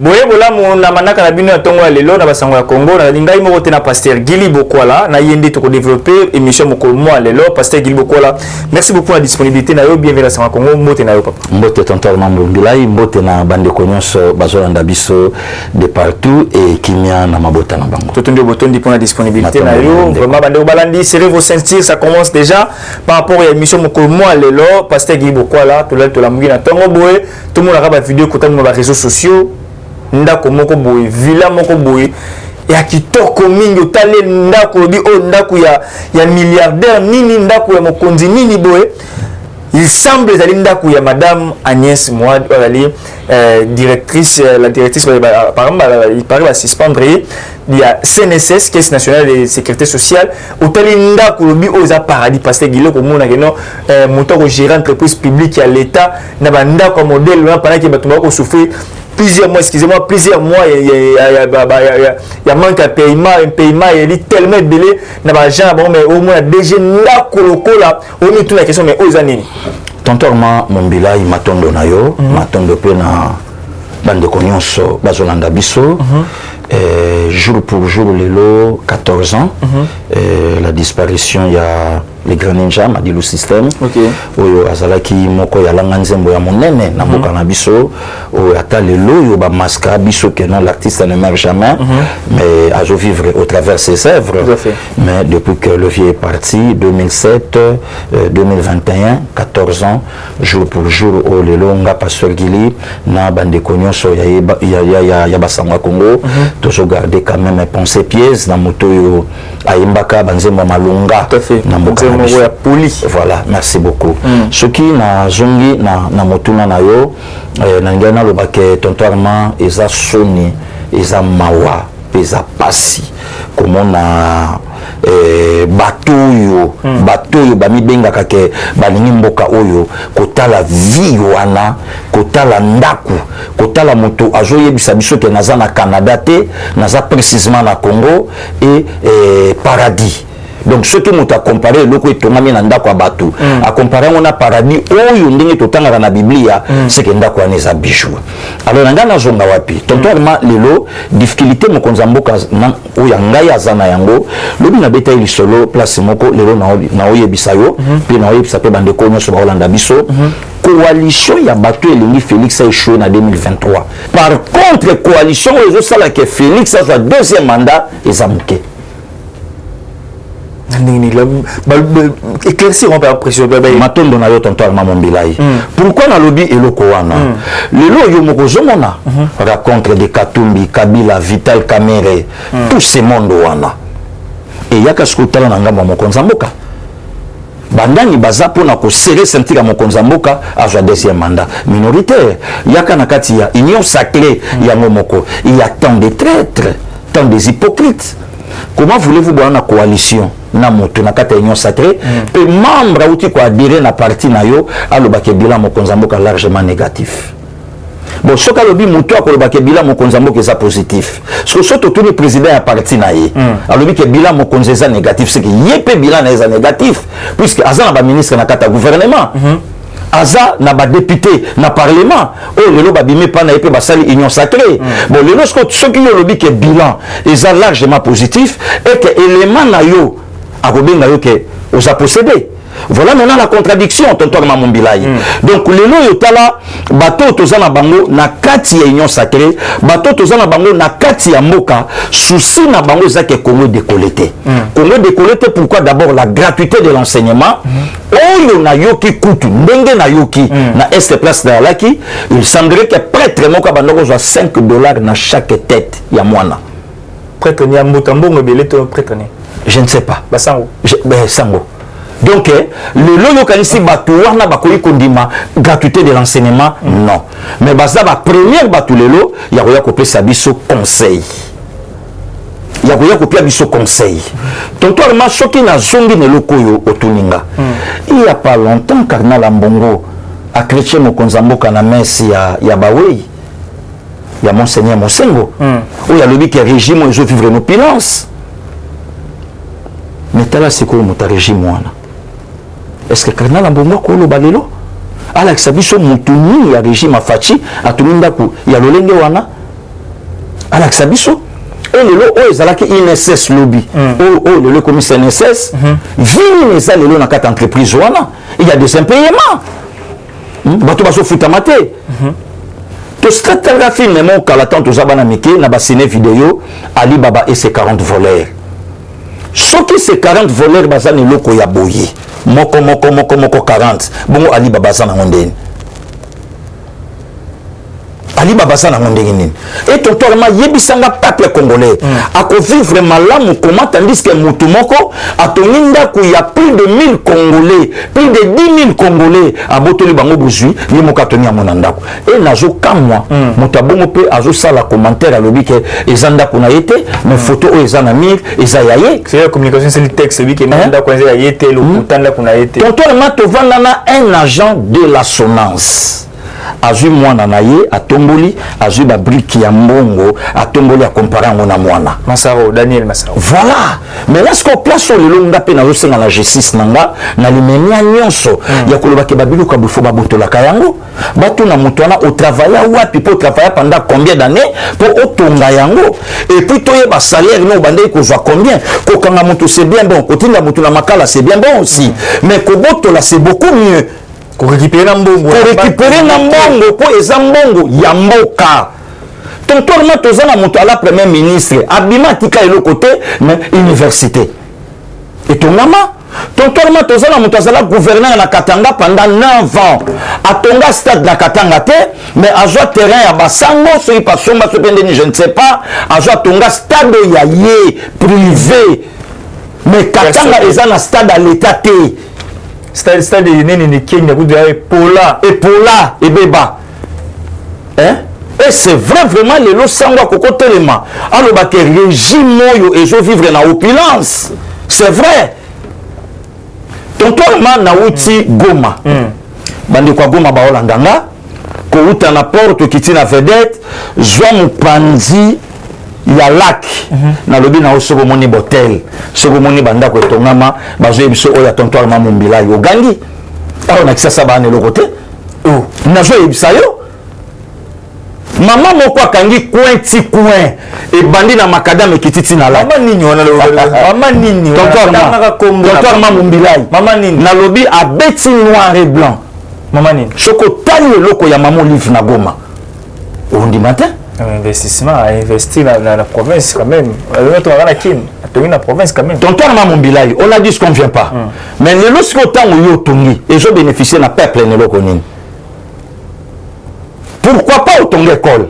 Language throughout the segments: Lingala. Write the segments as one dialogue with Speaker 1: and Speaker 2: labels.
Speaker 1: Boye bola na manaka na bino ya tongo ya lelo na basango ya Congo na lingai moko te na pasteur Gili Bokwala na yende to développer émission moko mo lelo pasteur Gili Bokwala. Merci beaucoup la disponibilité na yo bienvenue à Sango Congo mbote na yo papa.
Speaker 2: Mbote tonton Mambo Mbilai mbote na bande konyoso bazolanda biso de partout et kimia na mabota na bango.
Speaker 1: Totondi botondi pour la disponibilité na yo vraiment bande balandi serrez vos ceintures ça commence déjà par rapport à émission moko mo lelo pasteur Gili Bokwala to la mugina tongo boye tout le monde a ba vidéo côté na réseaux sociaux. Ndako moko boye villa moko boye ya kitoko mingi otale ndako bi o ndako ya milliardaire nini ndako ya mokonzi nini boye il semble ezali ndako ya madame Agnès Mwad Olali directrice la directrice par exemple il paraît va suspendre il y a CNSS Caisse nationale de sécurité sociale otali ndako lobi o za paradis parce que gilo ko mona keno moto ko gérer entreprise publique ya l'état na ba ndako modèle na pendant que bato ba ko souffrir plusieurs mois, excusez-moi, plusieurs mois, il y a manque de paiement, un paiement, il est tellement délai, n'a pas gens, bon, mais au moins, déjà, là, là, on met toute la question, mais aux années.
Speaker 2: Tonton mon bila, il m'a tombé na yo, m'a tombé na bande de cognos, bazolanda biso, jour pour jour, lelo, 14 ans, la disparition, il y a les grands ninjas Madilu système oyo azalaki moko ya langa nzembo ya monene na mboka na biso oyo ata lelo yo ba maska biso que non l'artiste ne meurt jamais mais azo vivre au travers ses œuvres mais depuis que le vieux est parti 2007 2021 14 ans jour pour jour au lelo nga pasteur Gili na bande konyoso ya basango Congo toujours garder quand même penser pièces na moto yo aimbaka banzembo malunga na mboka voilà, merci beaucoup. Ce qui na zongi na motuna na yo na ngana lo bake tontoirement eza soni eza mawa eza pasi comment na bato yo bami benga kake balingi mboka oyo kotala vie wana kotala ndaku kotala moto azoyebisa biso ke naza na Canada te naza précisément na Congo et paradis. Donc ce qui nous a comparé le coup tongami na ndako bato a comparé on a paradis oyo ndenge totanga na Biblia c'est que ndako aneza bijou. Alors ngana zonga wapi tontoirement lelo difficulté mo konzamboka na oya ngai azana yango lobi na beta ili solo place moko lelo na oyebisa yo pe na oyebisa pe bande ko nyoso ba Holanda biso coalition ya bato elingi Félix a échoué en 2023. Par contre coalition ezo sala que Félix a son deuxième mandat ezamuke.
Speaker 1: Éclaircir on peut apprécier
Speaker 2: matondo na yo tonton Mambo Mbilai pourquoi na lobby eloko wana lelo yo moko zomona rencontre de Katumbi Kabila Vital Kamerhe tout ce monde wana et yaka skutala na ngamba mokonza mboka bandani baza pona ko serrer sentir mokonza mboka a son deuxième mandat minoritaire yaka na kati ya union sacrée ya moko il y a tant de traîtres tant des hypocrites. Comment voulez-vous voir une coalition na moto na kata union sacrée pe membre outi ko adhérer na parti na yo alobake bilan mokonza mboka largement négatif. Bon soka lobi moto akolobake bilan mokonza mboka eza positif. Soto tout le président a parti na ye alobi ke bilan mokonza eza négatif c'est que yepé bilan na eza négatif puisque azana ba ministre na kata gouvernement aza na ba député na parlement o lelo ba bimé pa na epé ba sali union sacrée bon lelo ce qui yo lobi ke bilan est largement positif et que élément na yo akobenga yo ke osa posséder. Voilà maintenant la contradiction tonton Mambo Mbilai. Donc lelo yo tala bato tozana bango na kati ya union sacrée bato tozana bango na kati ya mboka souci na bango ezake Congo décolleté. Congo décolleté pourquoi d'abord la gratuité de l'enseignement oyo na yoki kutu ndenge na yoki na est place de laki il semblerait que prêtre moko bandoko soit $5 na chaque tête ya mwana.
Speaker 1: Prêtre ni ambotambongo belé to prêtre ni.
Speaker 2: Je ne sais pas.
Speaker 1: Basango.
Speaker 2: Sango. Donc, le loyo kanisi batu wana bakoyi kondima gratuité de l'enseignement non. Mais basa ba première batu lelo ya koya kopesa biso conseil. Ya koya kopia biso conseil. Tonto alma soki na zongi ne lokoyo otuninga. Il y a pas longtemps Cardinal Mbongo a chrétien mokonza mboka na messe ya Bawei. Ya Monseigneur Mosengo. Où il y a le but que régime ils vivre en opulence. Mais t'as là c'est quoi mon régime wana? Est-ce que Cardinal Mbongo ko lo balelo? Ala kisabiso mutuni ya régime afachi atuninda ku ya lolenge wana alakisa biso et lelo oyo ezalaki INSS lobby oyo lelo komisa INSS vini eza lelo na kati entreprise wana il y a des impayements bato bazofutama te tostataka filme mo kala tant toza bana mike na basine video Alibaba et ses 40 voleurs soki ces 40 voleurs baza na eloko ya boye moko 40 bongo Alibaba aza nango ndeni Alibaba aza nango ndenge nini et totalement yebisanga peuple congolais akovivre malamu comment tandis que mutu moko atongi ndako ya plus de 1000 congolais plus de 10 000 congolais abotoli bango bozwi ye moko atoni yango na ndako et nazokamwa moto abongo mpe azosala commentaire alobi ke eza ndako na ye te mais photo oyo eza na mire eza ya ye
Speaker 1: c'est la communication c'est le texte ebi ke ndako eza ya ye te lokuta ndako na ye te
Speaker 2: totalement tovanda na un agent de la sonance azui mwana na ye atomboli azui ba brique ya mbongo atomboli akompare yango na mwana
Speaker 1: Masaro Daniel Masaro
Speaker 2: voilà mais là ce qu'on place le longa pe na zosenga na justice nanga na limenia nyonso ya koloba ke babilu ka bufo babotolaka yango batu na mutu wana au travailler wapi pour travailler pendant combien d'années pour otonga yango et puis toye ba salaire no bande ko zwa combien ko kanga mutu c'est bien bon kotinda mutu na makala c'est bien bon aussi mais ko botola c'est beaucoup mieux
Speaker 1: pour récupérer na mbongo
Speaker 2: po eza mbongo ya mboka tontolement toza na moto ala premier ministre abima tika eloko te mais université et tongama tontolement toza na moto azala gouverneur na Katanga pendant 9 ans atonga stade na Katanga te mais azwa terrain ya basango soki pasomba sopendeni je ne sais pas azwa tonga stade ya ye privé mais Katanga eza na stade à l'état te
Speaker 1: stade nini ni Kenya kudia epola
Speaker 2: ebeba hein et c'est vrai vraiment les lo sangwa kokotelema aloba ke régime oyo ezo vivre na opulence c'est vrai tontolement na uti Goma bandi kwa Goma baolanganga ko uta na porte kiti na vedette zwa mupanzi ya lac na lobi na osoko moni botel soko moni banda ko tongama bazo ebiso oya tontoir mamu mbila yo gangi aho na kisasa bana eloko te na zo ebisa yo mama moko akangi coin e bandi na makadame kititi na la
Speaker 1: mama nini wana mama nini
Speaker 2: tontoir mamu mbila
Speaker 1: mama nini
Speaker 2: na lobi abeti noir et blanc
Speaker 1: mama nini
Speaker 2: soko tali eloko ya mamu livre na Goma on dit matin
Speaker 1: investissement à investir dans la province quand même. La province quand même.
Speaker 2: Tonton Maman Mbilai, on a dit ce qu'on ne vient pas. Mais les lorsqu'on temps où tongi et je bénéficie de la peuple ne le connaît. Pourquoi pas autant l'école?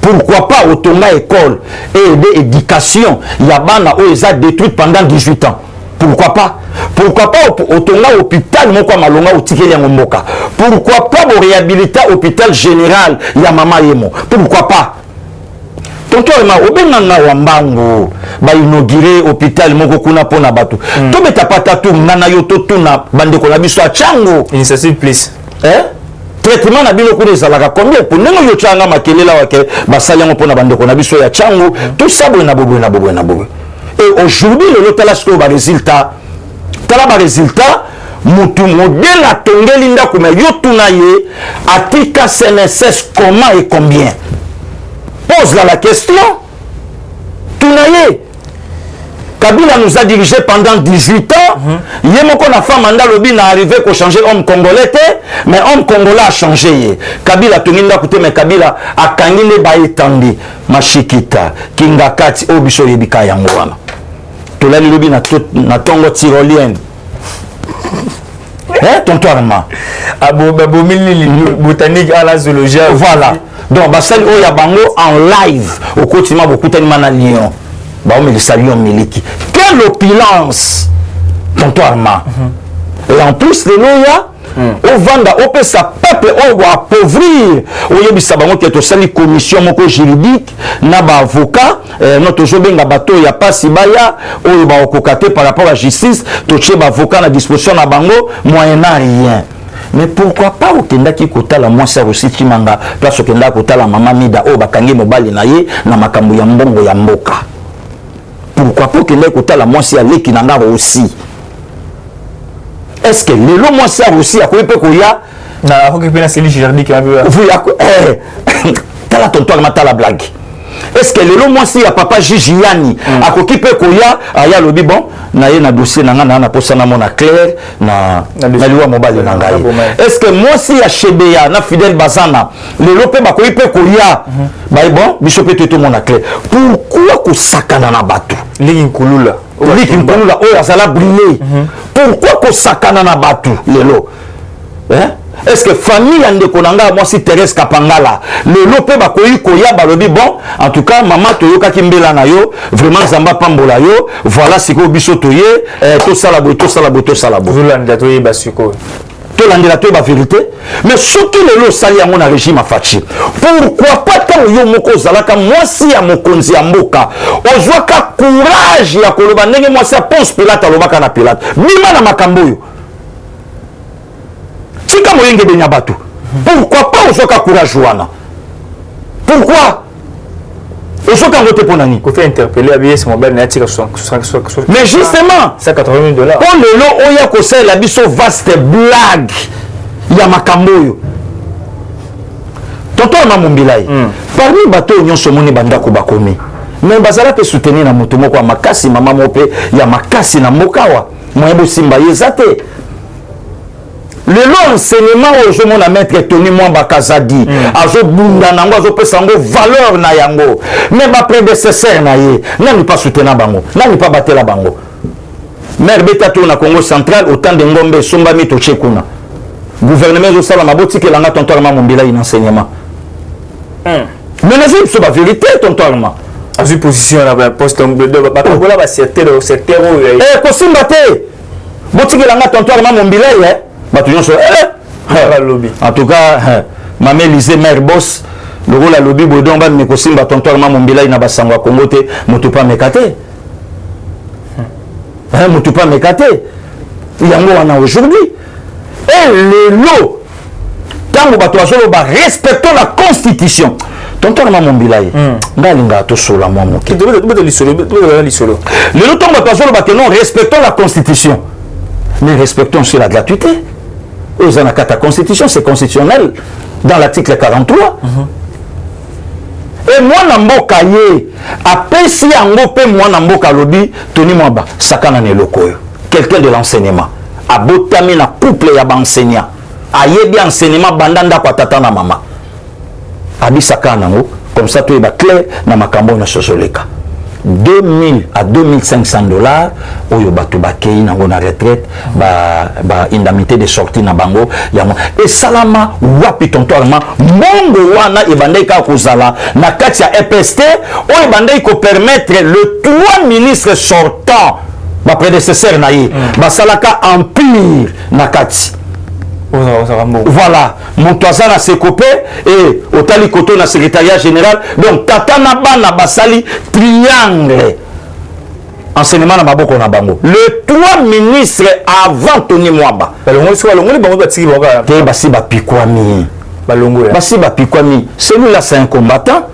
Speaker 2: Pourquoi pas autant l'école et l'éducation? Il y a bana où ils ont détruit pendant 18 ans. Pourquoi pas? Pourquoi pas autant l'hôpital moko malonga au tikeli ya mboka? Pourquoi pas au réhabiliter hôpital général ya mama yemo? Pourquoi pas? Tonto ma obenga na wambango ba inaugurer hôpital moko kuna pona batu. To beta patatu ngana yo to tuna bande ko na biso a chango.
Speaker 1: Initiative please.
Speaker 2: Traitement na bilo kuna ezalaka combien pour nengo yo changa makelela wake basali ngo pona bande ko na biso ya chango. Tout ça bo na bobo. Et aujourd'hui le lotalasco ba résultat tala ba résultat mutu modèle a tongeli ndako mais yo tuna ye atika CNSS comment et combien pose la question tuna ye Kabila nous a dirigé pendant 18 ans yemoko na femme anda lobi na arrivé ko changer homme congolais mais homme congolais a changé Kabila tonginda kote mais Kabila akangile ba etandi mashikita kingakati obiso yebika yango wana tolali lobi na tongo tyrolienne tonto arma
Speaker 1: abomili botanique à la zoologie
Speaker 2: voilà donc basali oya bango en live au quotidien bokutani mana lion baomelisa lion miliki quelle opulence tonto arma et en plus les loya au vanda au pesa peuple au appauvrir au yebisa bango ke to sali commission moko juridique na ba avocat notre jobenga bato ya pasi baya au ba okokate par rapport à justice to che ba avocat na disposition na bango moyennant rien. Mais pourquoi pas au kendaki kotala moi ça aussi kimanga place au kendaki kotala mama mida o bakangi mobali na ye na makambo ya mbongo ya mboka. Pourquoi pas au kendaki kotala moi si aleki nanga aussi. Est-ce que le long moi ça aussi a quoi peut qu'il y a
Speaker 1: na hoki pena c'est juridique
Speaker 2: vous tala tonto matala blague. Est-ce que le moi si ya papa Gigiani a occupé koya aya lobi bon na ye na dossier na ngana na posa na mona clair na liwa mobile na ngai. Est-ce que moi si ya Chebeya na Fidel Bazana le lope ba koipe koya ba bon bishop tout mona clair. Pourquoi ko sakana na batu
Speaker 1: Linkulula
Speaker 2: oya sala brûler. Pourquoi ko sakana na batu lelo? Hein? Est-ce que famille ande konanga moi si Thérèse Kapangala le lope ba koyi koya balobi bon en tout cas maman toyoka kimbela na yo vraiment zamba pambola yo voilà siko biso toye to sala bo
Speaker 1: Zulanda toye basiko
Speaker 2: to landela to ba vérité mais surtout le lo sali yango na régime afachi. Pourquoi pas tant yo moko zalaka moi si ya mokonzi ya mboka ozwaka courage ya koloba ndenge moi si Ponce Pilate alobaka na Pilate bima na makambo yo. Pourquoi pas osoka courage wana? Pourquoi osoka ngote ponani?
Speaker 1: Ko fait interpeller abiyé ce mobile na tika
Speaker 2: mais justement
Speaker 1: $180 000
Speaker 2: pour le lo oya ko sala biso vaste blague ya makambo yo. Tonton Mamombilai parmi bato nyonso moni bandako bakomi mais bazala pe soutenir na moto moko makasi mama mope ya makasi na mokawa moyebo simba yezate. Le long enseignement au jour na maître Tony Mwamba Kazadi azo bunda nango azo pesa ngo valeur na yango mais ba prédécesseur na ye nani pas soutenir bango nani pas battre la bango maire beta to na Congo central autant de ngombe somba mito chekuna gouvernement zo sala maboti ke langa tonton Mamombila in enseignement mais nazim so ba vérité tonton
Speaker 1: à une position na poste de ba kola ba secteur
Speaker 2: ko simba te boti ke langa tonton Mamombila en tout cas Mamé Lisée mère boss le rôle à lobby bodon ba me kosimba tonton Mamombila ina basangwa Congo te moto pas mekate moto pas mekate yango wana aujourd'hui et le lot tango bato azolo ba respectons la constitution tonton Mamombila ngalinga to sola moi moke
Speaker 1: le
Speaker 2: lot tango bato azolo ba que non respectons la constitution mais respectons aussi la gratuité. Aux anakata constitution, c'est constitutionnel dans l'article 43. Et moi namboka ye apesi yango pe moi namboka lobi Tony Mwamba sakana ne lokoyo quelqu'un de l'enseignement abotami na couple ya enseignant ayebi enseignement bandanda kwa tata na mama abi sakana ngo comme ça to ba clair na makambo na sozoleka 2000 à $2500 oyo bato bakei nango na retraite ba indemnité de sortie na bango yango et salama wapi tontoirement mongo wana ebandai ka kozala na kati ya EPST oyo bandai ko permettre le 3 ministres sortants ba prédécesseur na ye basalaka empire na kati. Voilà, mon toisan a se copé et au tali koto na secrétariat général. Donc tata na bana basali triangle. Enseignement na maboko na bango. Le 3 ministres avant Tony Mwamba. Basi ba pikwami. Basi ba pikwami. Celui-là c'est un combattant.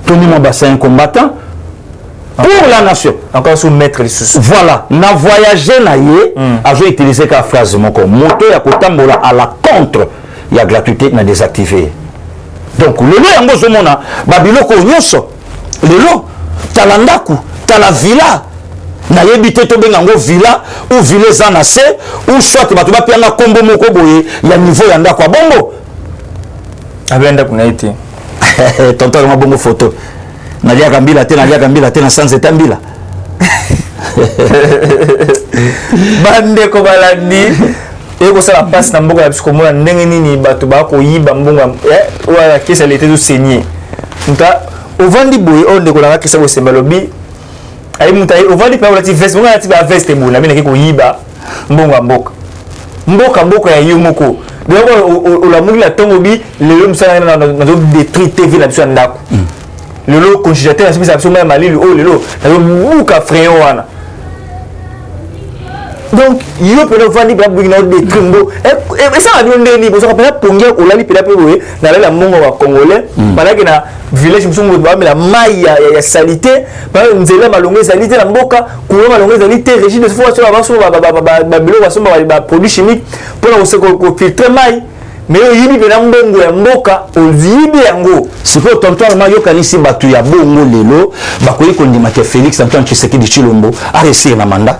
Speaker 2: Tony Mwamba c'est un combattant. Pour la nation.
Speaker 1: Encore sous maître les sous.
Speaker 2: Voilà. Na voyager na ye, a utilisé la phrase moko. Moto ya kotambola à la contre. Il y a gratuité na désactivé. Donc le lo yango zomona babiloko nyonso. Le lo talandaku, tala villa. Na yebite to bengango villa ou villa zanase ou soit bato ba pianga kombo moko boye ya niveau ya ndako bongo.
Speaker 1: Abenda kuna ite.
Speaker 2: Tonton ma bongo photo. Nadia Kambila te na sans etambila.
Speaker 1: Bande ko balandi e ko sala passe na mboka ya biso komona ndenge nini bato ba ko yiba mbonga wala kesa lete do saigner. Nta ovandi boy on de ko la kesa ko semba lobi ay mutai ovandi pa wala ti veste mbonga ti ba veste bona bina ke ko yiba mbonga mboka ya yo moko. Donc la mungi la tongo bi le msana na détruire TV la biso ndako. Le lot congélateur c'est absolument malin le lot buka freyon wana donc yo peut vendre ba bugina de trimbo et ça va donner ni bozo pena pongia olali pela pebo na la mongo wa congolais pendant que na village musungu ba la maille ya salité pendant nzela malongo salité na mboka kuwa malongo salité régime de fois sur ba bilo ba somba ba produits chimiques pour na ko filtrer maille mais oyibi pena mbongo ya mboka ozibi yango
Speaker 2: siko tonton Allemand yokanisi batu ya bongo lelo bakoyi kondima ke Félix Antoine Tshisekedi Tshilombo a réussir na mandat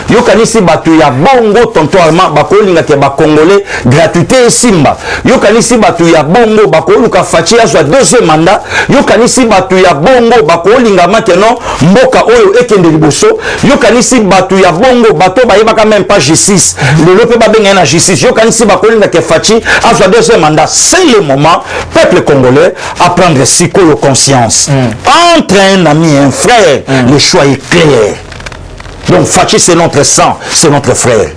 Speaker 2: yokanisi batu ya bongo tonton Allemand bakolinga ke ba congolais gratuité simba yokanisi batu ya bongo bakoluka Fachi azwa deuxième mandat yokanisi batu ya bongo bakolinga makeno mboka oyo ekende liboso yokanisi batu ya bongo bato bayebaka même pas justice lelo pe babenga na justice yokanisi bakolinga ke Fachi azwa deuxième mandat. C'est le moment peuple congolais à prendre sikoyo conscience entre un ami et un frère. Le choix est clair. Donc Fachi c'est notre sang, c'est notre frère.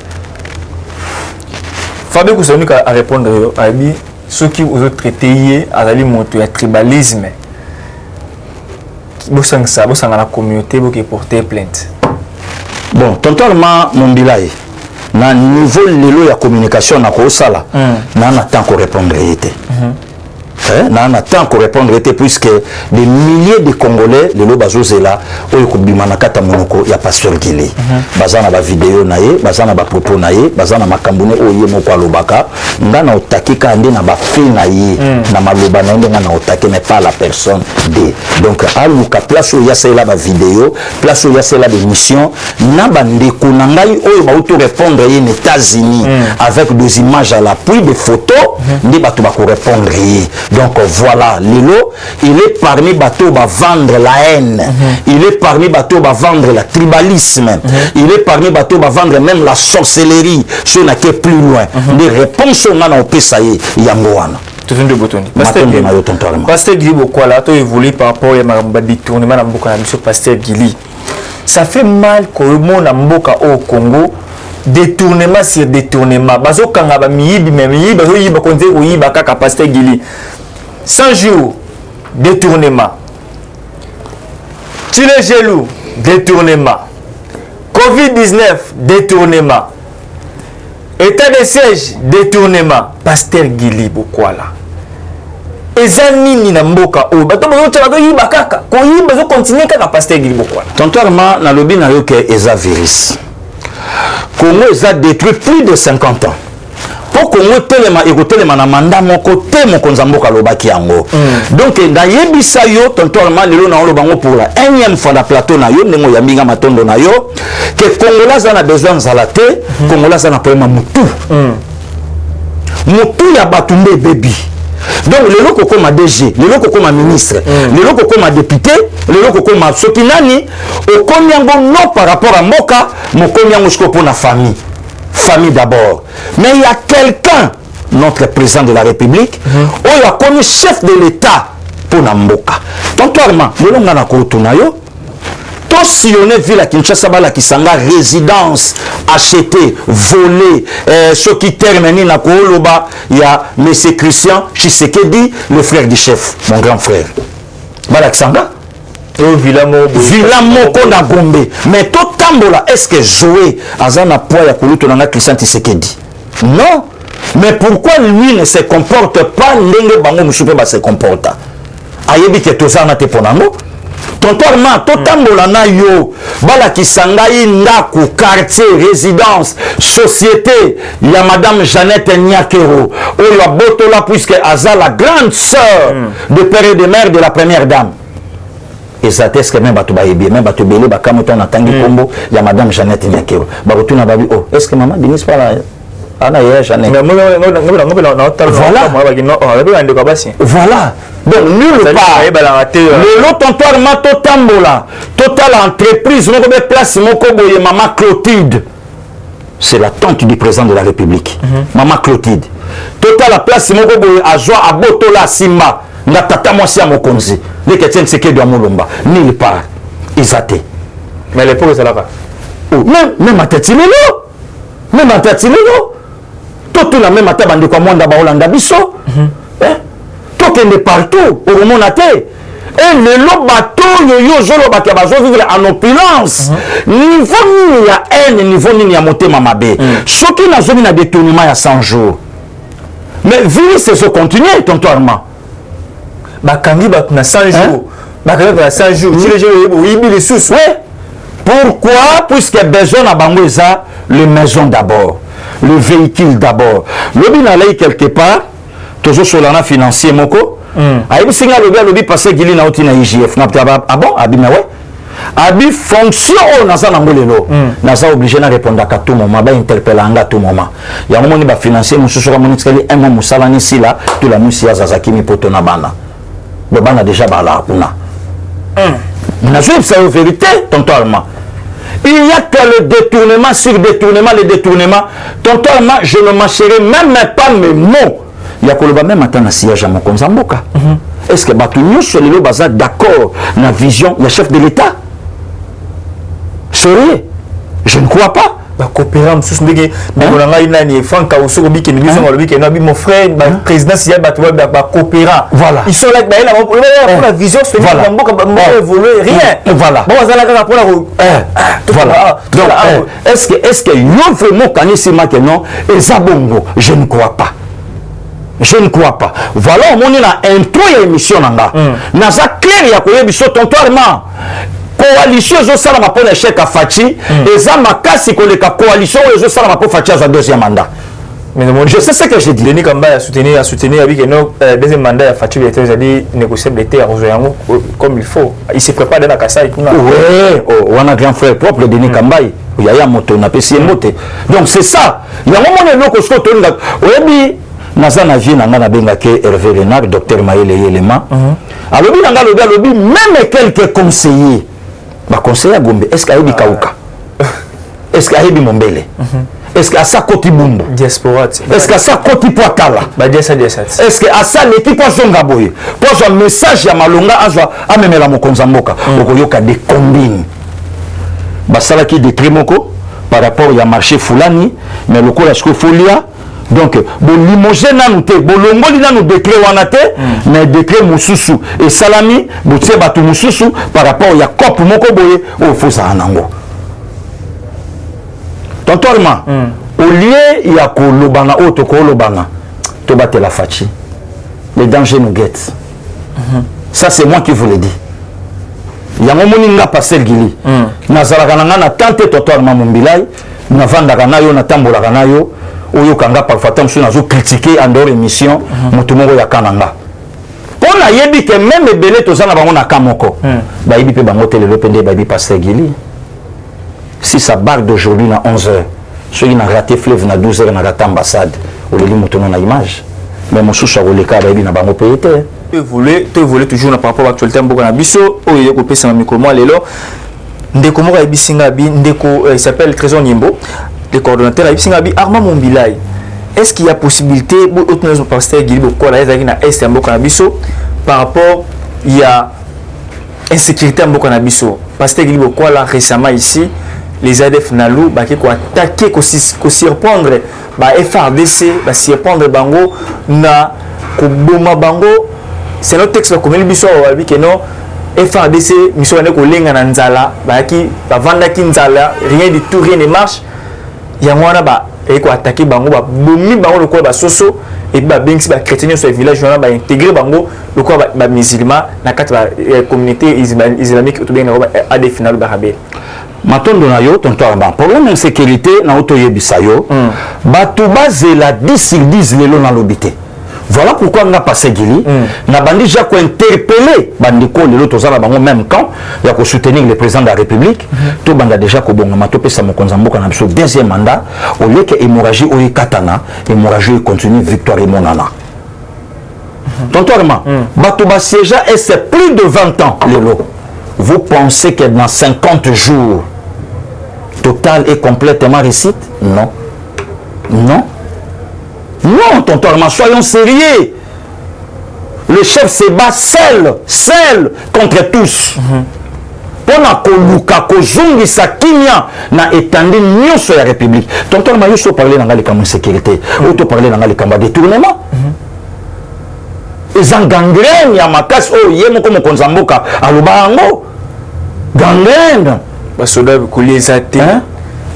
Speaker 1: Fabien Koussaouni a répondre à lui ceux qui vous ont traité à la limite du tribalisme. Vous savez ça, vous savez la communauté qui porter plainte.
Speaker 2: Bon, totalement mon bilai. Na niveau lelo ya communication na ko sala. Na attend qu'on répondre été. On attend qu'on répondre puisque des milliers de Congolais les lobazozela oyo kubimana kata monoko ya pasteur Gili bazana ba vidéo naye bazana ba propos naye bazana makambune oyo moko alobaka ngana otakika ande na ba fait naye na maloba na ngana otake mais pas la personne de donc aluka place oyo ya sela ba vidéo place oyo ya sela des missions na bande kunangai oyo ba auto répondre aux États-Unis avec des images à l'appui des photos ndi batu ba ko répondre. Donc voilà, Lilo, il est parmi bateaux à vendre la haine, il est parmi bateaux à vendre le tribalisme, il est parmi bateaux à vendre même la sorcellerie, ce n'est que plus loin. Des réponses on a au Pessaye, Yangoana.
Speaker 1: Pasteur Gili Bokwala, tu évolué par rapport à détournement dans Mboka, monsieur Pasteur Gili. Ça fait mal que le monde à Mboka au Congo. Détournement sur détournement. Bazo kanga ba miyibi miyibi bazo yiba konze ko yiba kaka Pasteur Gili. 100 jours détournement. Chile gelou détournement. Covid-19 détournement. État de siège détournement. Pasteur Gili Bokwala. Eza nini na mboka o bato bazo tshaba yiba kaka ko yiba bazo continuer kaka Pasteur Gili Bokwala.
Speaker 2: Tontoirement na lobi na yo ke eza virus. Congo a détruit plus de 50 ans. Pour Congo telema ekotelema na mandat moko te moko nzamboka lobaki yango. Donc na yebisa yo tontoirement lelo na olobango pour la énième fois na plateau na yo nengo ya mbinga matondo na yo que Congolais a besoin zalate, Congolais a problème mutu. Mutu ya batumbe baby. Donc les locaux comme DG, les locaux comme ministre, les locaux comme député, les locaux comme Sokinani, au Konyango non par rapport à Moka, mon Konyango pour la famille. Famille d'abord. Mais il y a quelqu'un, notre président de la République, il a connu chef de l'État pour Namboka. Tontoirement, nous avons sillonner ville à Kinshasa bala kisanga résidence achetée volée ce qui termine na koloba il y a monsieur Christian Tshisekedi le frère du chef mon grand frère bala kisanga villa moko na Gombe mais tout tambola est-ce que Joé azana poids ya koluto na Christian Tshisekedi non mais pourquoi lui ne se comporte pas ndenge bango musupe ba se comporta ayebi ke tozana te ponango tontoirement totambola na yo bala kisanga ndaku quartier résidence société ya madame Jeannette Nyakero oyo abotola puisque aza la grande sœur de père et de mère de la première dame et ça est que même bato bayebi même bato belé bakamoto na tangi kombo ya madame Jeannette Nyakero barotuna babi oh est-ce que maman Denis pas là ana ya Jeannette voilà donc nulle part le lot tontoirement totambola total entreprise moko be place moko boye maman Clotilde c'est la tante du président de la République maman Clotilde total la place moko boye azwa abotola simba na tata mwasi ya mokonzi le Etienne Tshisekedi ya Mulumba nulle part isate
Speaker 1: mais les pauvres c'est là-bas
Speaker 2: même atatilelo même atatilelo tout la même ata bande kwa mwanda ba Holanda biso tokende partout au monde et le lot bateau yo zolo bakia bazo vivre en opulence niveau nini ya haine niveau nini ya motema mabe soki na zoni na détournement ya 100 jours mais virus se continuer tontoirement
Speaker 1: bakangi bat na 100 jours bakangi na 100 jours tu les gens oyibi les sous
Speaker 2: pourquoi puisque besoin na bango eza le maison d'abord le véhicule d'abord lobi na lay quelque part toujours sur l'ana financier moko aïe singa lobby passé gili na oti na IGF na ah bon abi mais ouais abi fonction on a ça na ngolelo na ça obligé na répondre à tout moment ba interpeller à tout moment ya moni ba financier mususu ka moni tsali un mois musala ni sila tout la musi ya zazaki mi poto na bana le bana déjà bala kuna na c'est la vérité totalement. Il n'y a que le détournement sur détournement, le détournement. Totalement, je ne mâcherai même pas mes mots. Il y a que le même matin, siège à mon Konzamboka. Est-ce que Batunyo sur le bazar d'accord dans la vision du chef de l'État? Sérieux? Je ne crois pas.
Speaker 1: Coopérant, mon frère, président, s'il y a coopérant.
Speaker 2: Voilà.
Speaker 1: Ils sont là, pour la vision, c'est rien.
Speaker 2: Voilà. Voilà. Donc, est-ce que vous vraiment connaissez maintenant et Zabongo? Je ne crois pas. Je ne crois pas. Voilà, on a intro émission. Naza clair, il y a quoi tontoirement. Coalition zo sala ma pour l'échec à Fachi et ça ma casse que les coalition zo sala ma pour Fachi à deuxième mandat.
Speaker 1: Mais je sais ce que j'ai dit. Denis Kamba a soutenu avec un deuxième mandat à Fachi, il a dit négocier l'été à Rosoyango comme il faut. Il se prépare dans la Kassai.
Speaker 2: Oui, on a grand frère propre Denis Kamba. Il y a un moto, on a payé un moto. Donc c'est ça. Il y a un moment où on se retrouve. Oui, Nazana vient à Nabengake Hervé Renard, docteur Maël Yelema. Alors, même quelques conseillers. Conseiller à Gombe, est-ce qu'il y a des Kauka? Est-ce qu'il y a des Mombele? Est-ce qu'il y a ça Koti Bumbo?
Speaker 1: Diaspora.
Speaker 2: Est-ce qu'il y a ça Koti Poakala? Est-ce qu'il y a ça l'équipe à Zongaboye? Pour un message à Malonga, à même la Mokonzamboka, il y a des combines. Ça qui est des trimoko par rapport au marché Foulani, mais le coup, est-ce qu'il faut lire? Donc, bon limogène à nous, bon longoli na nous décret wanate, mais décret mususu et salami, bon tse batu mususu par rapport au yakop moko boye au faux anango. Tontorma, au lieu il y a ko lobana auto ko lobana, to bate la fachi. Les dangers nous guettent. Ça c'est moi qui vous le dis. Il y a un moment où passé le gili. Nazaraka na tante totalement mon bilai, na vanda kana yo na tambola kana yo. Oyo kanga parfois tant que nous critiquer en dehors émission mutumongo ya kananga on a yebi que même belé to sana bango na kamoko ba yebi pe bango télé pende ba yebi passer gili si ça barre d'aujourd'hui na 11h ceux qui n'a raté fleuve na 12h na raté ambassade ou les mutuno na image mais mon sous sur le cas ba yebi na bango pété
Speaker 1: tu voulais toujours na par rapport à l'actualité mboka na biso oyo ko pesa na micro moi lelo ndeko moko yebi singa bi ndeko il s'appelle Trésor Nyimbo le coordonnateur Abi Armand Mombilai. Est-ce qu'il y a possibilité de pasteur Guilibo Kola na est en Bokanabiso par rapport il y a insécurité en Bokanabiso pasteur Guilibo Kola récemment ici les ADF Nalou qui ont attaqué ko surprendre FRDC ba surprendre bango na ko boma bango c'est notre texte comme le biso abi que non FRDC mission na ko lenga na nzala ki ba vanda ki nzala rien du tout rien ne marche. Il y a un ba et quoi attaquer bango ba bomi bango le quoi ba soso et ba bengsi ba chrétien sur le village on ba intégrer bango le quoi ba musulman na quatre communauté islamique ou bien à des final ba rabel
Speaker 2: matondo na yo tonto ba problème d'insécurité na auto yebisayo ba to baser la 10 sur 10 lelo na lobité. Voilà pourquoi on a passé Gili. On a déjà interpellé Bandiko, les autres à bango même camp, il y a soutenir le président de la République. Tout banda déjà ko bonga matopé sa mo konzamboka na biso deuxième mandat au lieu que hémorragie o katana, hémorragie continue victoire et monana. Tontoirement, bato ba siège et c'est plus de 20 ans lelo. Vous pensez que dans 50 jours total et complètement réussite? Non. Non. Non, tonton, soyons sérieux. Le chef se bat seul contre tous. Pona koluka kozungi sa kimia na étendue nyonso ya République. Tonton, ma yoso parler dans les camps sécurité, auto parler dans les camps détournement. Et en gangrène ya makas o yemo comme konzamboka alubango. Gangrène.
Speaker 1: Ba soda kulie zate.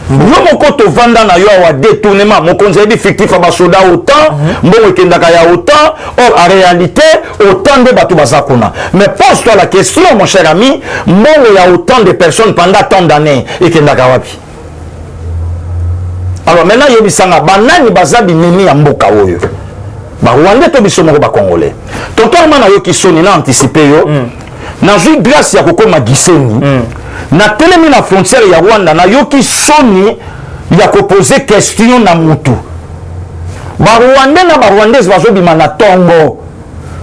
Speaker 2: Yo moko to vanda na yo wa détournement mon conseil fictif ba soda autant mbongo kendaka ya autant or en réalité autant de bato bazakuna mais pose-toi la question mon cher ami mbongo ya autant de personnes pendant tant d'années et kendaka wapi alors maintenant yebisanga banani bazabi nini ya mboka oyo ba Rwandais to biso moko ba Congolais tonton Armand yo ki soni na anticiper yo na vu grâce ya kokoma Gisenyi na telemi na frontière ya Rwanda na yo ki soni ya ko poser question na mutu ba Rwandais na ba Rwandaises bazo bima na tongo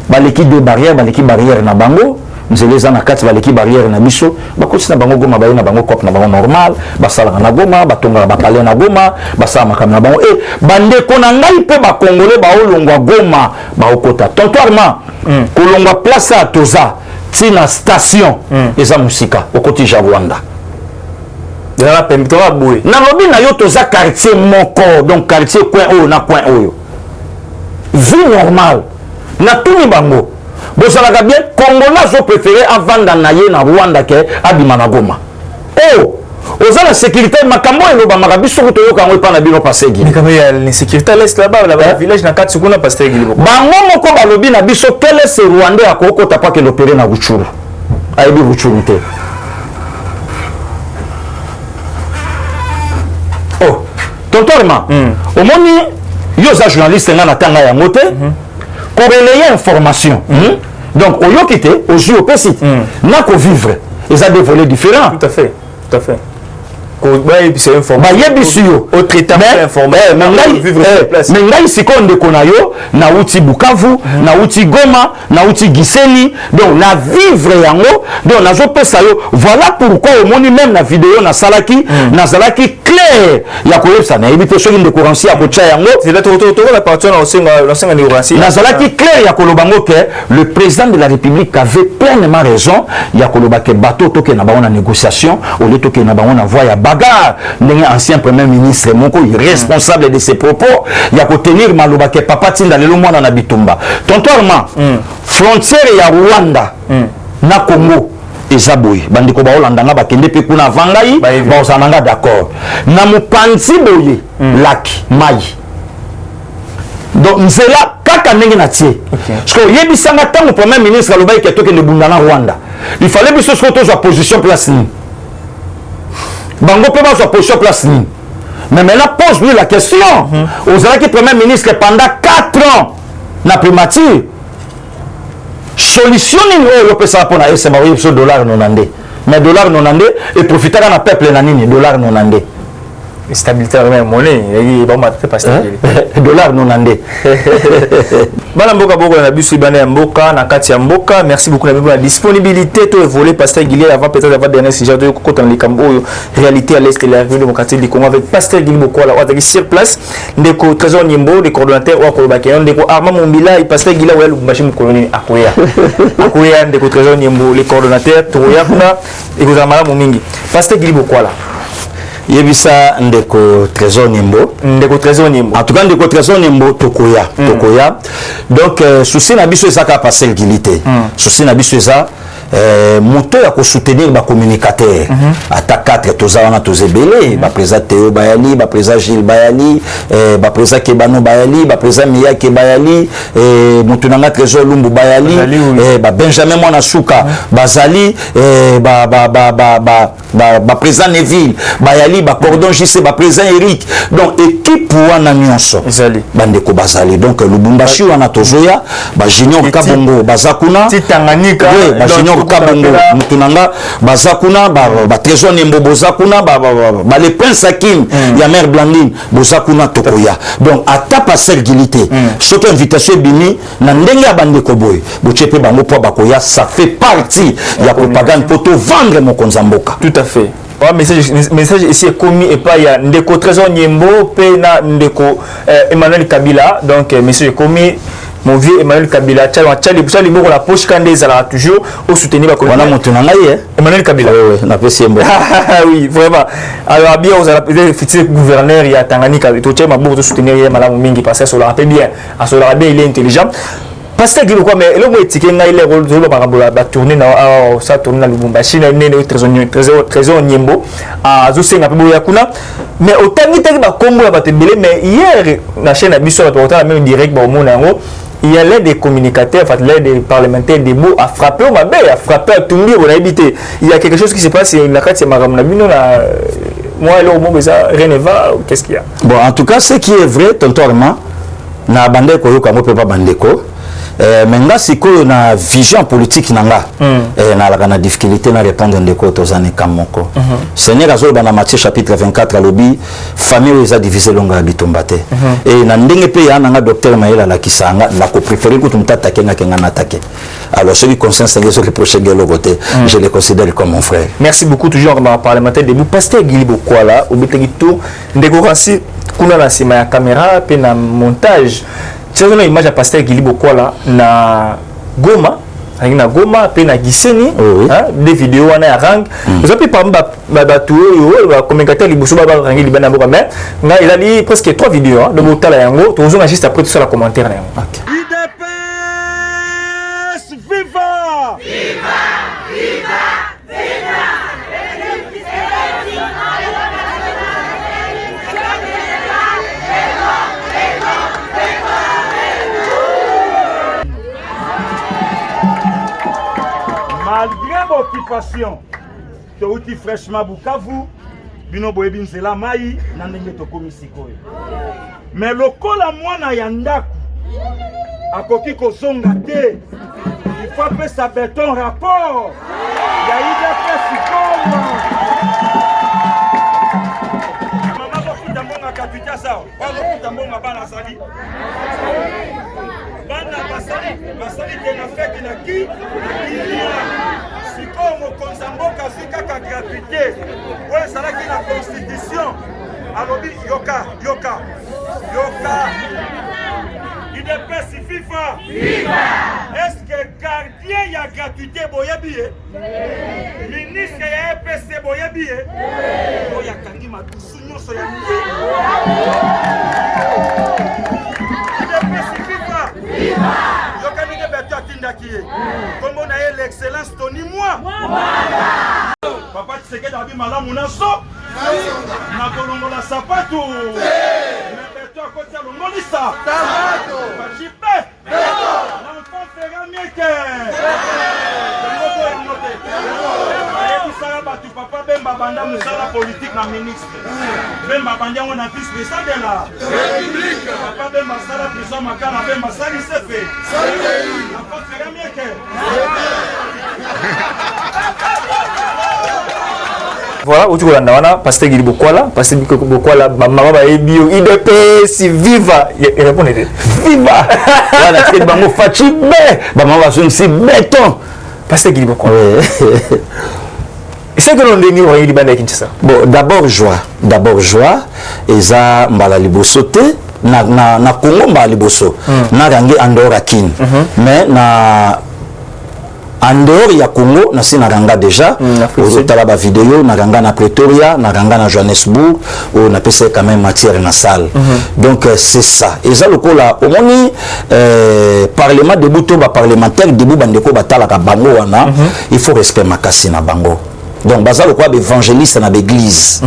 Speaker 2: baleki de barrière na bango nzeleza na kati baleki barrière na biso bakoti na bango Goma baye na bango cop na bango normal basala na Goma batonga ba palais na Goma basala makam na bango bande ko na ngai pe ba Congolais ba olongwa Goma ba okota tonton Armand kolongwa place à Toza tina station eza musika okoti ja Rwanda
Speaker 1: de la pemitoa boy
Speaker 2: na lobi na yo Toza quartier moko donc quartier coin oyo na coin oyo vie normale na tuni bango bozalaka bien Congolais zo préféré avant d'anaye na Rwanda ke abima na Goma oza la sécurité makambo eloba makabiso ko toyoka ngo pa na bino pasegi
Speaker 1: mais comme il y a une sécurité à l'est là-bas là village na kati kuna pasteur Gilbo
Speaker 2: bango moko balobi na biso quel est ce Rwandais akoko tapa ke l'opérer na Ruchuru aibi Ruchuru te tonton Armand omoni yo za journaliste nga na tanga ya mote pour relayer information donc au quitter au jour au petit n'a qu'au vivre ils ont des volets différents
Speaker 1: tout à fait c'est information
Speaker 2: au traitement information mais ngai sikonde konayo na uti Bukavu na uti Goma na uti Gisenyi donc na vivre yango donc nazo pesa yo voilà pourquoi au moni même na vidéo na salaki na salaki clair ya koyebsa na ebite soki ndeko ransi ya kocha yango
Speaker 1: c'est là tout la partie na osenga ndeko ransi
Speaker 2: na salaki clair ya kolobango que le président de la République avait pleinement raison ya koloba ke bateau toke na ba na négociation au lieu toke na ba na voie ya bagarre ndenge ancien premier ministre moko irresponsable de ses propos ya ko tenir maloba ke papa tinda lelo mwana na bitumba tonton Armand frontière ya Rwanda na Congo ezaboy bandiko ba Hollanda nga bakende pe kuna vangai ba osananga d'accord na mopanzi boye laki mai donc nzela kaka ndenge na tie parce que yebisanga tango premier ministre aloba ke toke ne bundana Rwanda il fallait biso ce que position place ni bango pe ba position place ni mais maintenant pose-lui la question aux alaki premier ministre pendant 4 ans na primature solution nini oyo pesa pona ese ba oui dollar nonande mais dollar nonande et profitera na peuple na nini dollar nonande
Speaker 1: stabilité de la monnaie et ba mate pas
Speaker 2: dollar nonande
Speaker 1: bana mboka boko na biso bana ya mboka na kati ya mboka merci beaucoup na la disponibilité to évoluer pasteur Guillet avant peut-être avant dernier sujet de côté dans les Cambo réalité à l'est de la République démocratique du Congo avec pasteur Guillet quoi là on sur place ndeko trésor Nyembo le coordonnateur wa Kolobakien ndeko Armand Mombila et pasteur Guillet wa Lubumbashi mkoloni akoya ndeko trésor Nyembo le coordonnateur toya kuna et vous amala momingi pasteur Guillet quoi là
Speaker 2: yebisa ndeko trésor Nyembo en tout cas ndeko trésor Nyembo tokoya donc souci na biso ezaka passer Guilité souci na biso eza moto ya ko soutenir ba communicateur ata 4 tozawana tozebele ba président Théo Bayali ba président Gilles Bayali ba président Kebano Bayali ba président Miyake Bayali moto nanga trésor Lumbu Bayali ba Benjamin Mwana Suka bazali ba président Neville Bayali ba Cordon JC ba président Eric donc équipe wana nyonso bandeko bazali donc Lubumbashi wana tozoya ba Junior Kabongo bazakuna
Speaker 1: Tanganyika
Speaker 2: ba Junior Kabongo mutunanga bazakuna ba trésor Nyembo bozakuna ba le prince Hakim ya mère Blandine bozakuna tokoya donc ata passer Guilité soki invitation bini na ndenge ya bandeko boy bochepe bango po bakoya ça fait partie ya propagande pour te vendre mon konzamboka
Speaker 1: tout à fait. Message ici est commis et pas il y a ndeko trésor Nyembo pe na ndeko Emmanuel Kabila donc message est commis mon vieux Emmanuel Kabila tchali moko la poche quand ils allaient toujours au soutenir la
Speaker 2: colonne
Speaker 1: Emmanuel Kabila
Speaker 2: na PCMB
Speaker 1: oui vraiment alors bien vous allez futur gouverneur il y a Tanganyika to tchema beaucoup soutenir il malamu mingi parce que ça le rappelle bien à ce rappel il est intelligent pasteur Guillo quoi mais le mot étiqué nga il est rôle de ba tourner na ça tourner na Lubumbashi na nene trésor Nyembo a zo senga pe boya kuna mais autant ni teki ba kombo ya ba tebele mais hier na chaîne abiso ba porta même direct ba mona ngo il y a des communicateurs, en fait, des parlementaires, des mots à frapper au Mabé, à frapper à Tumbi, on a habité. Il y a quelque chose qui se passe, il y a une carte, moi, là, au moment où ça, rien ne va, qu'est-ce qu'il y a?
Speaker 2: Bon, en tout cas, ce qui est vrai, tonton Armand, na bandeko yo kango pe pas bandeko mais nga sikoyo na vision politique nanga na la difficulté na répondre ndeko tozane kamoko Seigneur azolo bana Matthieu chapitre 24 alobi famille eza divisé longa bitombate et na ndenge pe ya nanga docteur Maïla la kisanga na ko préférer que tumtata kenga kenga na attaquer alors celui conscience ngé sur le projet gelo côté je le considère comme mon frère. Merci beaucoup toujours ma parlementaire debout pasteur Guili Bokwala obeteki tout ndeko kasi kuna na sima ya caméra pe na montage. C'est une image à pasteur Guili Bokwala na Goma, na Goma pe na Giseni, des vidéos on a rang. Vous avez pas battu yo commentateur liboso ba rangi libana boka mais il a dit presque 3 vidéos de botala yango, to on juste après tout ça la commentaire na yango.
Speaker 3: IDPS viva! Viva! Viva! Malgré l'occupation, que vous êtes fraîchement Bukavu, bino boyebi nzela mai na ndenge tokomi sikoyo. Mais lokola mwana ya ndaku akoki kozonga te, il faut appeler sa béton rapport. Ya IDPS Goma. Maman bokuta mbonga kapita sao, kwa bokuta mbonga bana sali. Bana basali tena feki na ki sikomo konzamboka zikaka gratuité ouais ça là qui la constitution alobi yoka IDPS FIFA est-ce que gardien ya gratuité boyebi ministre ya EPC boyebi oya kangi matusu nyonso ya IDPS FIFA yoka ninge beto atindaki ye kombo na ye l'excellence Tony moi papa Tshisekedi abi malamu na so na kolongola sapato na beto akotia longolisa sapato bachipe l'enfant fera mieux que tu papa Bemba banda musala politique na ministre Bemba bandiango na vice président de la République papa Bemba sala prison makana Bemba sali sefe l'enfant fera mieux que
Speaker 1: voilà où tu vois là pasteur Guili Bokwala maman ba ebio IDPS viva et répondez viva voilà c'est bango fatigué maman va sur si béton pasteur Guili Bokwala c'est que l'on dit nous il bande Kinshasa bon d'abord joie eza mbala libosote na Congo mbala liboso na rangi andora kin mais na en dehors ya Congo na si naranga déjà aux talaba vidéo naranga na Pretoria naranga na Johannesburg on a passé quand même matière na salle donc c'est ça et ça le kola au moni parlement de buto ba parlementaire de bu bandeko batala ka bango wana il faut respect makasi na bango donc bazar le quoi évangéliste dans l'église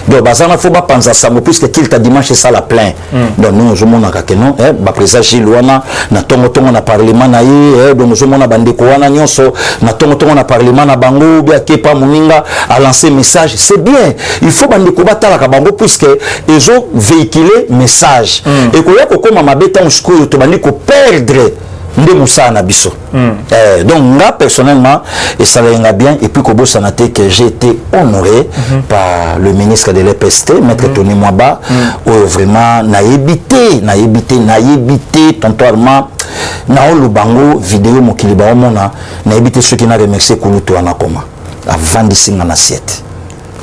Speaker 1: donc bazar na faut pas penser ça puisque qu'il ta dimanche ça la plein donc nous je mona ka non ba président Gilwana na tongo na parlement na ye donc je mona bandeko wana nyonso na tongo na parlement na bango bia kepa muninga a lancé message c'est bien il faut bandeko batala ka bango puisque ils ont véhiculé message et ko yako koma mabeta mshiko to bandiko perdre nde musa na biso donc moi personnellement et ça l'a bien et puis kobo sanate que j'ai été honoré par le ministre de l'EPST maître Tony Mwaba vraiment na évité tontoirement na lubango vidéo mokili ba omona na évité ceux qui n'a remercié kuluto anakoma avant disinga na assiette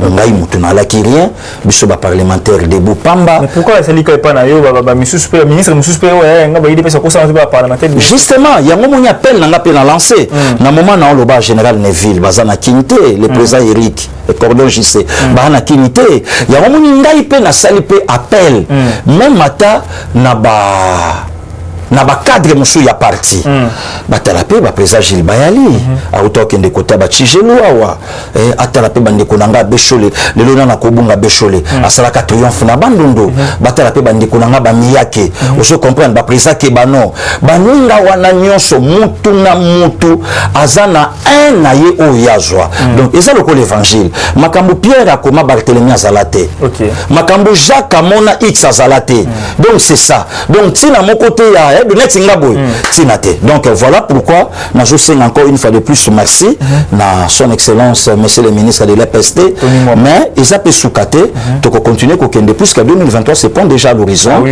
Speaker 1: ngai mutu na laki rien biso ba parlementaire de Bupamba mais pourquoi ça lika pas na yo ba ministre nga ba IDPS ko ça ba parlementaire
Speaker 2: justement ya ngomo nya appel nga pe na lancer na moment na lo ba général Neville bazana kinité le président Eric et Cordon JC ba na kinité ya ngomo ngai pe na sali pe appel même mata na ba na ba cadre musu ya parti batalape ba président Gilles Bayali auto kende kota ba Chijelu awa atalape bandeko nanga Beshole lelo na kobunga Beshole asalaka triomphe na bandundo batalape bandeko nanga ba Miyake ozo comprendre ba président Kebano baninga wana nyonso mutu na mutu azana un na ye o yazwa donc eza loko l'évangile makambo Pierre akoma Barthélemy azalate makambo Jacques amona X azalate donc c'est ça donc tina mon côté ya donc voilà pourquoi je signe encore une fois de plus merci na son excellence monsieur le ministre de l'EPST mais ils a pu soukater donc continuer kokende puisque 2023 c'est pas déjà à l'horizon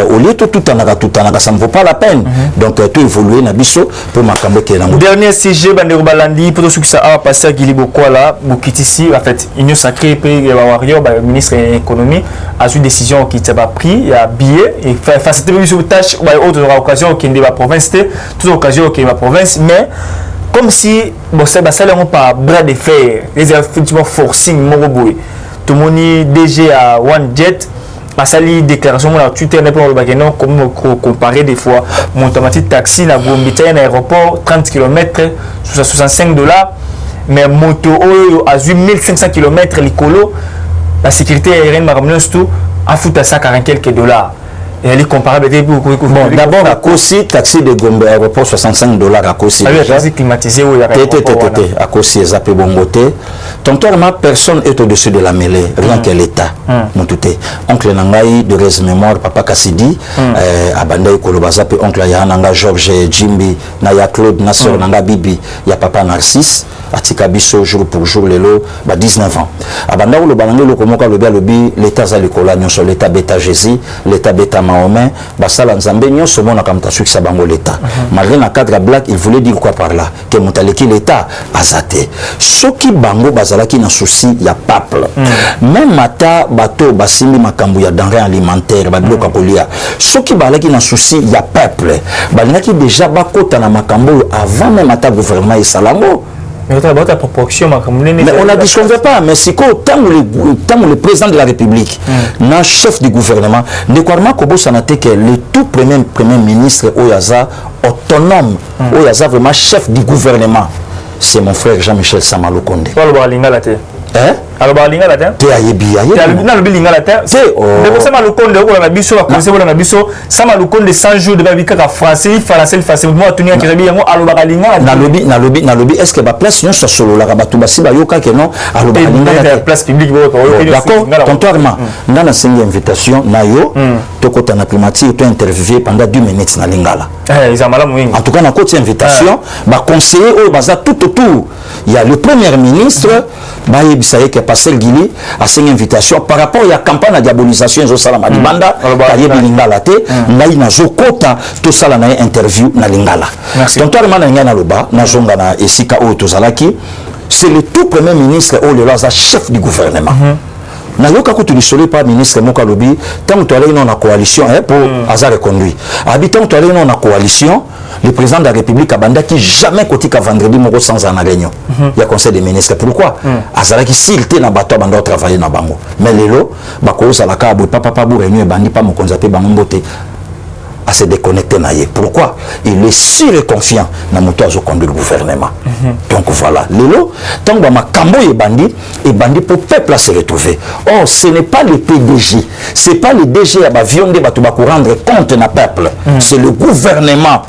Speaker 2: au lieu tout en ça ne vaut pas la peine donc tout évoluer na biso pour makambo ke na
Speaker 1: dernier sujet bande balandi pour ceux qui ça a passé Guili Bokwala Bukitisi en fait union sacrée pays warrior ministre de l'économie a eu décision qui t'a pris a billet et faciliter sur tâche autre occasion qui est la province toute occasion qui est la province mais comme si bon ça ça là on pas bras de fer les effectivement forcing moroboy tout mon DG à One Jet a sali déclaration sur Twitter n'est pas le bagnon comme comparer des fois mon automatique taxi na Gombita un aéroport 30 km sur $65 mais moto a 1500 km l'écolo la sécurité aérienne m'a ramené tout à foutre à ça 40 quelques dollars. Et elle est comparable avec bon,
Speaker 2: d'abord à Kossi, taxi de Gombe aéroport $65 à Kossi.
Speaker 1: Taxi climatisé ou
Speaker 2: à Kossi, Zapé Bongoté. Tonton, personne est au-dessus de la mêlée, rien que l'État. Mon tout est. Oncle Nangaï, de res mémoire, Papa Kassidi, Abandaï Kolobazapé, oncle Yananga, Georges Jimbi, Naya Claude, Nassor Nanga Bibi, ya Papa Narcisse, Atika Bisso, jour pour jour, Lelo, 19 ans. Abandaï le Banangé, le Komoka, le Bialobi, l'État Zalikola, sur l'État Beta Jésus, l'État Beta Mahomet, Basala Nzambe, nyon se mon akamta succès bango l'État. Malgré la cadre black, il voulait dire quoi par là? Que Moutaleki l'État azate. Ce qui bango bazalaki na souci, il y a peuple. Même mata bateau basimi makambu ya denrées alimentaires, babloka kolia. Ce qui balaki na souci, il y a peuple. Balaki déjà bakota na makambu avant même mata gouvernement et salango.
Speaker 1: Mais
Speaker 2: on ne disconvient pas, mais c'est quand le président de la République, le chef du gouvernement, Nekorma Kobo Sanate, que le tout premier ministre Oyaza autonome, Oyaza vraiment chef du gouvernement, c'est mon frère Jean-Michel Samalou Kondé. Hein?
Speaker 1: Alors balinga la terre.
Speaker 2: Te ayebi
Speaker 1: na lobilinga la terre. C'est de ça malukonde ko na biso la conseil na biso ça malukonde 100 jours de babika ka français moi tenir que rebi yango alo balinga
Speaker 2: na lobi est-ce que ba place non so solo la batu basi ba yoka que non alo balinga
Speaker 1: la place publique
Speaker 2: d'accord tontoirement na sengi invitation na yo to kota na climatique to interviewer pendant 2 minutes na lingala en tout cas na côté invitation ba conseiller au baza tout autour il y a le premier ministre ba yebisaye que Pasteur Guili a signé une invitation par rapport à la campagne de diabolisation de Salama Dibanda, Kaye Bilingala te, naï na zokota to sala na interview na lingala. Donc toi le mananga na loba na zonga na esika o tozalaki, c'est le tout premier ministre o le laza chef du gouvernement. Na yoka ko tu lisole pas ministre Moka Lobi, tant que tu allais dans la coalition pour hasard reconduit. Habitant tu allais dans la coalition, le président de la République a bandé qui jamais côté qu'à vendredi moko sans en réunion. Il y a conseil des ministres. Pourquoi? Azara qui s'il était na bateau bando travailler na bango. Mais lelo ba ko za la ka bo papa bu réunion bandi pas mon konzape bango mbote à se déconnecter naïe. Pourquoi? Il est sûr et confiant dans mon toit au conduit le gouvernement. Donc voilà. Lelo, tant que ma cambo est bandit pour peuple à se retrouver. Or, ce n'est pas le PDG, c'est pas le DG à l'avion de Batouba pour rendre compte na peuple. C'est le gouvernement.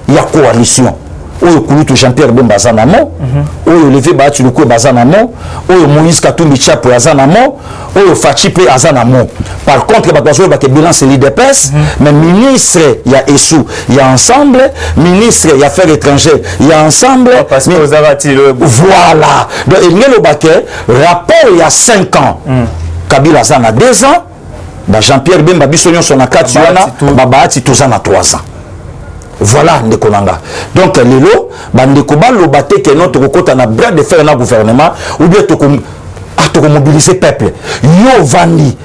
Speaker 2: Il y a coalition. Oyo Kulutu Jean-Pierre Bemba Zanamo, Oyo Levé Batu Luko Bazanamo, Oyo Moïse Katumbi Chapo Azanamo, Oyo Fachipe Azanamo. Par contre, il y a bilan c'est l'IDPS, mais ministre, il y a ESSou, il y a ensemble, ministre, il y a affaires étrangères, il y a ensemble. Voilà. Donc, il y a le baquet, rapport il y a 5 ans. Kabila Zana 2 ans, Jean-Pierre Bemba Bissonion son a 4 ans, Babati Touzana 3 ans. Voilà Ndekolanga. Donc lelo bandeko balobate que notre côté na bras de fer na gouvernement ou bien to mobiliser peuple. Yo vandi.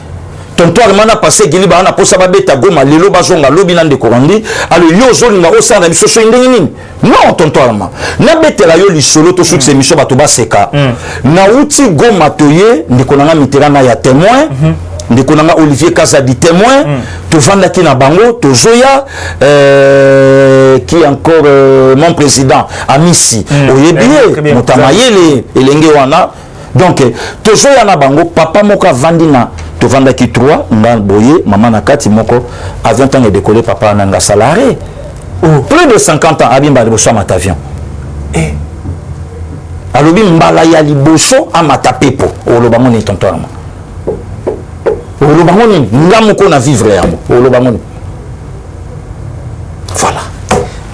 Speaker 2: Tonto armana passé Guili ba na posa ba beta goma lelo bazonga lobi na ndekolandi alors yo zoli na osana biso so ndengini. Non tonto arma. Na betela yo lisolo to succès mission bato ba seka. Na uti goma toye ndekolanga miterana ya témoin. ndekonanga Olivier Kazadi témoin to vanda ki na bango to zoya qui est encore mon président Amissi Oyebie Motamayele elenge wana donc to zoya na bango papa moko vandi na to vanda ki 3 nga boye maman na kati moko a 20 ans et décollé papa nanga salarié plus de 50 ans abimba liboso matavion alobi mbala ya liboso amata pepo olobamoni tontoama olobamoni ngamoko na vivre yango olobamoni voilà.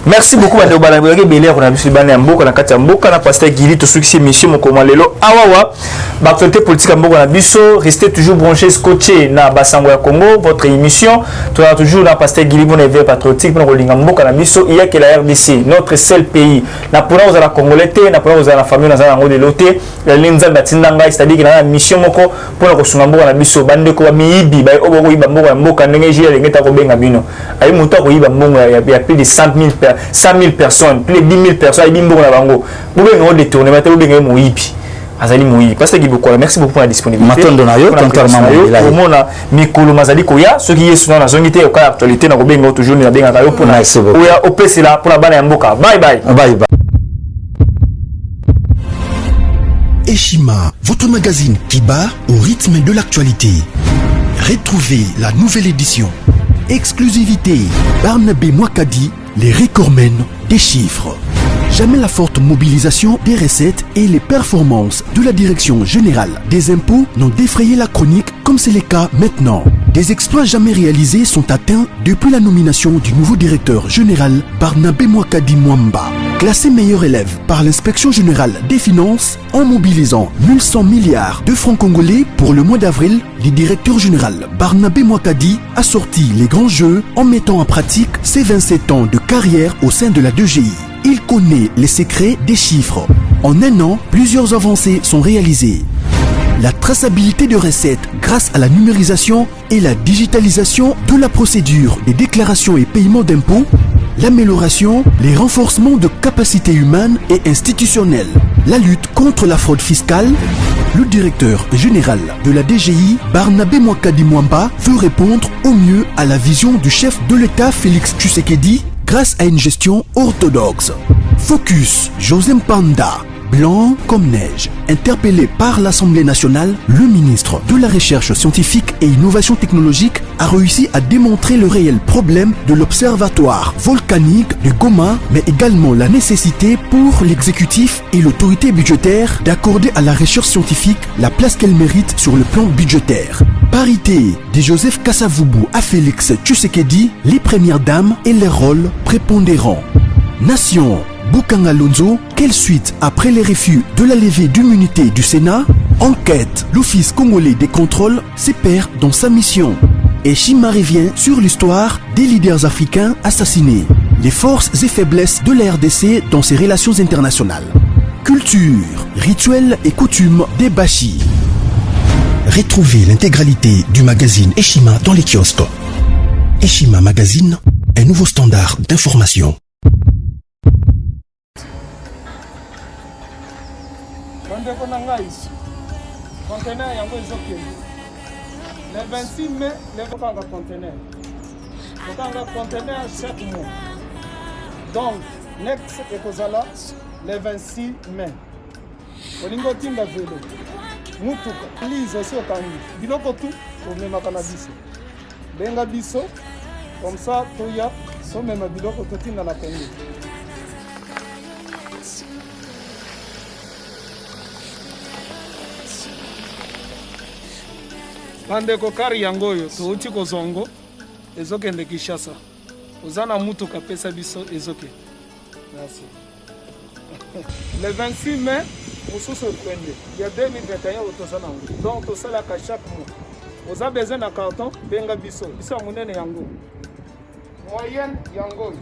Speaker 1: Merci beaucoup Bande Balabé Belé on a vu Bande Mboka na kati ya mboka na pasteur Gili to succès mission mokoma lelo awawa ba actualité politique mboka na biso restez toujours branchés scotché na basango ya Congo votre émission tu as toujours na pasteur Gili bon éveil patriotique pour rolinga mboka na biso il y a que la RDC notre seul pays na pour nous la congolais na pour nous la famille na za ngo de loté la linza batindanga c'est-à-dire que na mission moko pour ko sunga mboka na biso bande ko ba miibi ba oboko iba mboka ndenge jia ngeta ko benga bino ayi muto ko iba mbongo ya plus de 100 000 personnes, plus de 10 000 personnes, ils ont détourné, merci beaucoup pour la disponibilité.
Speaker 4: Eshima, votre magazine qui bat au rythme de l'actualité. Retrouvez la nouvelle édition. Exclusivité, Barnabé Mouakadi, les recordmen des chiffres. Jamais la forte mobilisation des recettes et les performances de la Direction générale des impôts n'ont défrayé la chronique comme c'est le cas maintenant. Des exploits jamais réalisés sont atteints depuis la nomination du nouveau directeur général Barnabé Mouakadi Mwamba. Classé meilleur élève par l'inspection générale des finances en mobilisant 1100 milliards de francs congolais pour le mois d'avril, le directeur général Barnabé Mouakadi a sorti les grands jeux en mettant en pratique ses 27 ans de carrière au sein de la DGI. Il connaît les secrets des chiffres. En un an, plusieurs avancées sont réalisées. La traçabilité de recettes grâce à la numérisation et la digitalisation de la procédure des déclarations et paiements d'impôts, l'amélioration, les renforcements de capacités humaines et institutionnelles, la lutte contre la fraude fiscale. Le directeur général de la DGI, Barnabé Mouakadi Mwamba, veut répondre au mieux à la vision du chef de l'État Félix Tshisekedi grâce à une gestion orthodoxe. Focus, José Mpanda, blanc comme neige. Interpellé par l'Assemblée nationale, le ministre de la Recherche scientifique et innovation technologique a réussi à démontrer le réel problème de l'observatoire volcanique de Goma, mais également la nécessité pour l'exécutif et l'autorité budgétaire d'accorder à la recherche scientifique la place qu'elle mérite sur le plan budgétaire. Parité de Joseph Kasavubu à Félix Tshisekedi, les premières dames et les rôles prépondérants. Nation, Bukanga Lonzo, quelle suite après les refus de la levée d'immunité du Sénat? Enquête, l'Office congolais des contrôles se perd dans sa mission. Et Shima revient sur l'histoire des leaders africains assassinés. Les forces et faiblesses de la RDC dans ses relations internationales. Culture, rituels et coutumes des Bashi. Retrouvez l'intégralité du magazine Eshima dans les kiosques. Eshima Magazine, un nouveau standard d'information.
Speaker 5: Conteneur yango ezokende le 26 mai lekokanga conteneur chaque mois donc next ekozala le 26 mai olingi otinda velo mutuka lise osi okangi biloko tu omemaka na biso benga biso comme ça toya somema biloko totinda na Congo. Bandeko kari yango oyo touti kozongo ezokende Kinshasa. Ozana mutuka pesa biso ezokende. Merci. Le 26 mai, mosusu okwende. Il y a 2021 otozana ngo. Donc tosala ka chaque mois. Oza besoin na carton benga biso. Biso munene yango. Moyenne yango.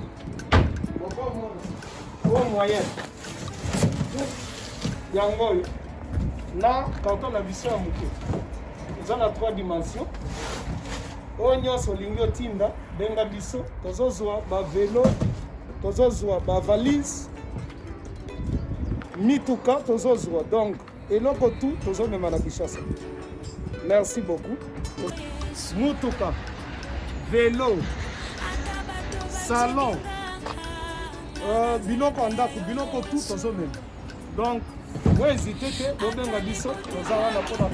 Speaker 5: Boko moyenne. Yango. Na carton na biso ya muke. Dans la 3 dimensions. Onyo solingo tinda benga biso tozozwa ba vélo tozozwa ba valise mituka tozozwa donc eloko tout tozomema na Kinshasa Merci beaucoup. Mutuka, vélo, salon, binoko andako, binoko tout en même. Donc, vous hésitez que vous avez un biseau, vous avez un rapport à